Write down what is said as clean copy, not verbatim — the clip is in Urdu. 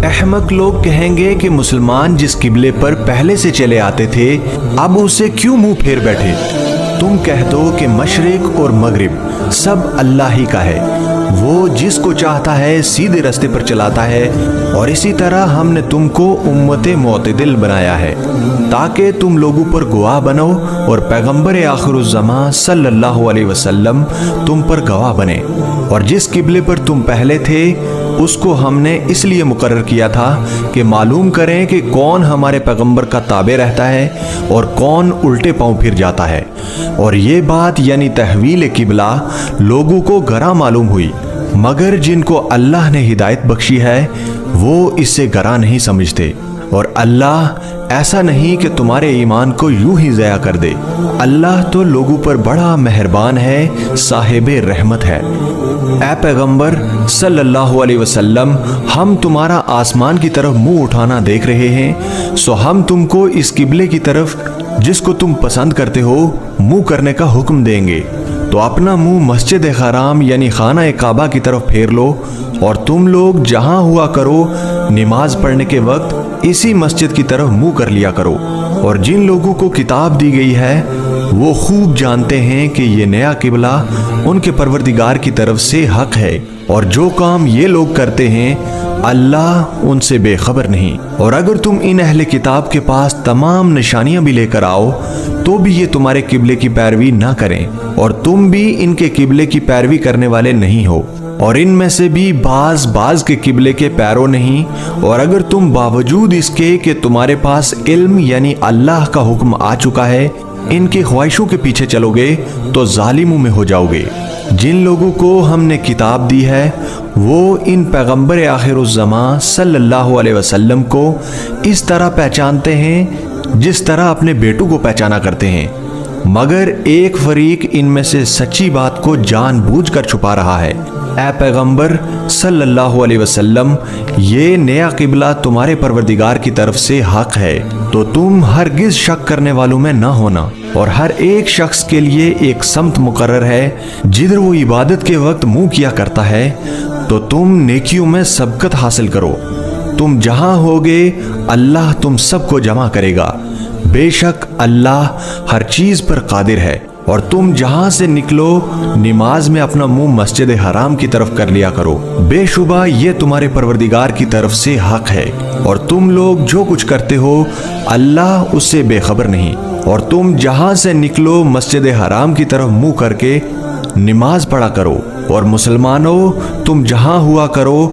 احمق لوگ کہیں گے کہ مسلمان جس قبلے پر پہلے سے چلے آتے تھے اب اسے کیوں منہ پھیر بیٹھے؟ تم کہہ دو کہ مشرق اور مغرب سب اللہ ہی کا ہے، وہ جس کو چاہتا ہے سیدھے راستے پر چلاتا ہے، اور اسی طرح ہم نے تم کو امت معتدل بنایا ہے تاکہ تم لوگوں پر گواہ بنو اور پیغمبر آخر الزماں صلی اللہ علیہ وسلم تم پر گواہ بنے۔ اور جس قبلے پر تم پہلے تھے اس کو ہم نے اس لیے مقرر کیا تھا کہ معلوم کریں کہ کون ہمارے پیغمبر کا تابع رہتا ہے اور کون الٹے پاؤں پھر جاتا ہے، اور یہ بات یعنی تحویل قبلہ لوگوں کو گراں معلوم ہوئی، مگر جن کو اللہ نے ہدایت بخشی ہے وہ اس سے گراں نہیں سمجھتے۔ اور اللہ ایسا نہیں کہ تمہارے ایمان کو یوں ہی ضائع کر دے، اللہ تو لوگوں پر بڑا مہربان ہے، صاحب رحمت ہے۔ اے پیغمبر صلی اللہ علیہ وسلم، ہم تمہارا آسمان کی طرف منہ اٹھانا دیکھ رہے ہیں، سو ہم تم کو اس قبلے کی طرف جس کو تم پسند کرتے ہو منہ کرنے کا حکم دیں گے، تو اپنا منہ مسجد حرام یعنی خانہ کعبہ کی طرف پھیر لو، اور تم لوگ جہاں ہوا کرو نماز پڑھنے کے وقت اسی مسجد کی طرف منہ کر لیا کرو۔ اور جن لوگوں کو کتاب دی گئی ہے وہ خوب جانتے ہیں کہ یہ نیا قبلہ ان کے پروردگار کی طرف سے حق ہے، اور جو کام یہ لوگ کرتے ہیں اللہ ان سے بے خبر نہیں۔ اور اگر تم ان اہل کتاب کے پاس تمام نشانیاں بھی لے کر آؤ تو بھی یہ تمہارے قبلے کی پیروی نہ کریں، اور تم بھی ان کے قبلے کی پیروی کرنے والے نہیں ہو، اور ان میں سے بھی بعض کے قبلے کے پیرو نہیں۔ اور اگر تم باوجود اس کے کہ تمہارے پاس علم یعنی اللہ کا حکم آ چکا ہے ان کی خواہشوں کے پیچھے چلو گے تو ظالموں میں ہو جاؤ گے۔ جن لوگوں کو ہم نے کتاب دی ہے وہ ان پیغمبر آخر الزماں صلی اللہ علیہ وسلم کو اس طرح پہچانتے ہیں جس طرح اپنے بیٹوں کو پہچانا کرتے ہیں، مگر ایک فریق ان میں سے سچی بات کو جان بوجھ کر چھپا رہا ہے۔ اے پیغمبر صلی اللہ علیہ وسلم، یہ نیا قبلہ تمہارے پروردگار کی طرف سے حق ہے، تو تم ہرگز شک کرنے والوں میں نہ ہونا، اور ہر ایک شخص کے لیے ایک سمت مقرر ہے جدھر وہ عبادت کے وقت منہ کیا کرتا ہے، تو تم نیکیوں میں سبقت حاصل کرو۔ تم جہاں ہوگے اللہ تم سب کو جمع کرے گا، بے شک اللہ ہر چیز پر قادر ہے۔ اور تم جہاں سے نکلو نماز میں اپنا منہ مسجد حرام کی طرف کر لیا کرو، بے شبہ یہ تمہارے پروردگار کی طرف سے حق ہے، اور تم لوگ جو کچھ کرتے ہو اللہ اس سے بے خبر نہیں۔ اور تم جہاں سے نکلو مسجد حرام کی طرف منہ کر کے نماز پڑھا کرو، اور مسلمانوں تم جہاں ہوا کرو